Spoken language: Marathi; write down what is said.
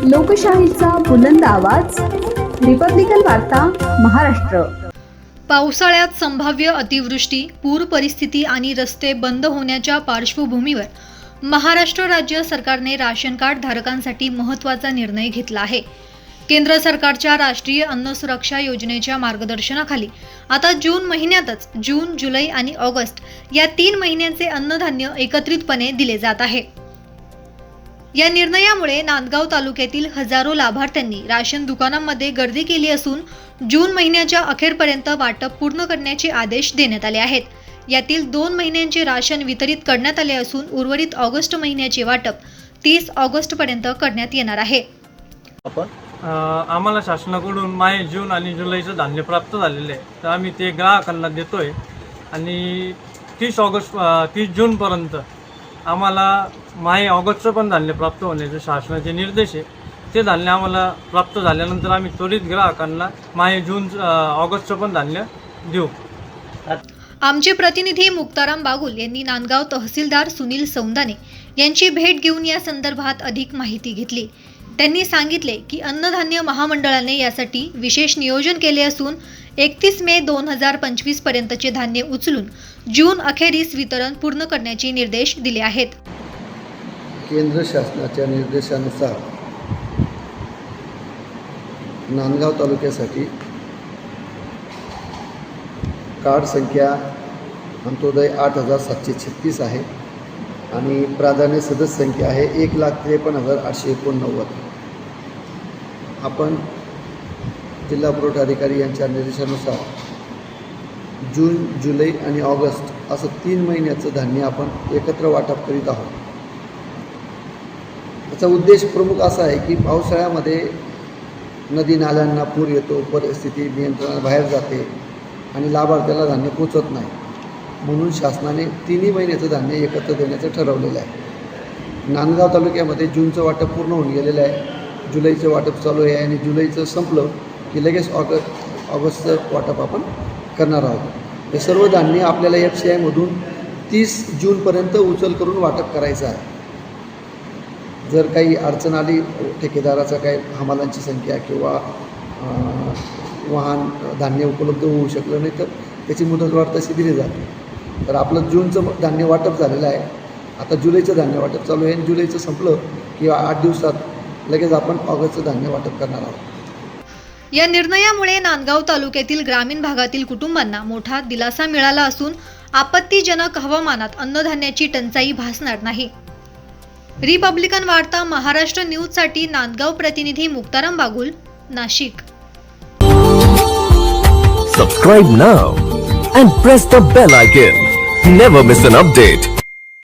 लोकशाहीचा बुलंद आवाज, रिपब्लिकन वार्ता महाराष्ट्र। पावसाळ्यात संभाव्य अतिवृष्टी, पूर परिस्थिती आणि रस्ते बंद होण्याच्या पार्श्वभूमीवर महाराष्ट्र राज्य सरकारने राशन कार्ड धारकांसाठी महत्त्वाचा निर्णय घेतला आहे। केंद्र सरकारच्या राष्ट्रीय अन्न सुरक्षा योजनेच्या मार्गदर्शनाखाली आता जून महिन्यातच जून, जुलै आणि ऑगस्ट या 3 महिन्यांचे अन्नधान्य एकत्रितपणे दिले जात आहे। या निर्णयामुळे नांदगाव तालुक्यातील हजारो लाभार्थ्यांनी राशन दुकानांमध्ये गर्दी केली असून जून महिन्याच्या अखेरपर्यंत वाटप पूर्ण करण्याचे आदेश देण्यात आले आहेत। यातील 2 महिन्यांचे राशन वितरित करण्यात आले असून उर्वरित ऑगस्ट महिन्याचे वाटप 30 ऑगस्ट पर्यंत करण्यात येणार आहे। आम्हाला शासनाकडून माहे, जून आणि जुलैचं धान्य प्राप्त झालेले आहे, तर आम्ही ते ग्राहकांना देतोय आणि 30 जूनपर्यंत आम्हाला माहे, ऑगस्टचं पण धान्य प्राप्त होण्याचे शासनाचे निर्देश आहे। ते धान्य आम्हाला प्राप्त झाल्यानंतर आम्ही त्वरित ग्राहकांना माहे, जून, ऑगस्टचं पण धान्य देऊ। आमचे प्रतिनिधी मुक्ताराम बागुल यांनी नांदगाव तहसीलदार सुनील सौंदाने यांची भेट घेऊन या संदर्भात अधिक माहिती घेतली। त्यांनी सांगितले की अन्नधान्य महामंडळाने यासाठी विशेष नियोजन केले असून 31 मे 2025 पर्यंतचे धान्य उचलून जून अखेरीस वितरण पूर्ण करण्याचे निर्देश दिले आहेत। केंद्र शासनाच्या निर्देशानुसार नांदगाव तालुक्यासाठी कार्ड संख्या अंत्योदय 8736 आहे आणि प्राधान्य सदस्य संख्या आहे 1,53,889। आपण जिल्हा पुरवठा अधिकारी यांच्या निर्देशानुसार जून, जुलै आणि ऑगस्ट असं 3 महिन्याचं धान्य आपण एकत्र वाटप करीत आहोत। याचा उद्देश प्रमुख असा आहे की पावसाळ्यामध्ये नदी नाल्यांना पूर येतो, परिस्थिती नियंत्रणाबाहेर जाते आणि लाभार्थ्याला धान्य पोचत नाही, म्हणून शासनाने 3 महिन्याचं धान्य एकत्र देण्याचं ठरवलेलं आहे। नांदगाव तालुक्यामध्ये जूनचं वाटप पूर्ण होऊन गेलेलं आहे, जुलैचं वाटप चालू आहे आणि जुलैचं संपलं की लगेच ऑगस्टचं वाटप आपण करणार आहोत। हे सर्व धान्य आपल्याला FCI मधून 30 जूनपर्यंत उचल करून वाटप करायचं आहे। जर काही अडचण आली, ठेकेदाराचा काही हमालांची संख्या किंवा वाहन धान्य उपलब्ध होऊ शकलं नाही तर त्याची मुदतवाढ तशी दिली जाते। तर आपलं जूनचं धान्य वाटप झालेलं आहे, आता जुलैचं धान्य वाटप चालू आहे आणि जुलैचं संपलं की 8 दिवसात लगेच आपण ऑगस्टचं धान्य वाटप करणार आहोत। या निर्णयामुळे नांदगाव तालुक्यातील ग्रामीण भागातील कुटुंबांना मोठा दिलासा मिळाला असून आपत्तीजनक हवामानात अन्नधान्याची टंचाई भासणार नाही। रिपब्लिकन वार्ता महाराष्ट्र न्यूजसाठी नांदगाव प्रतिनिधी Muktaram Bagul, Nashik. Subscribe now and press the bell icon. Never miss an update.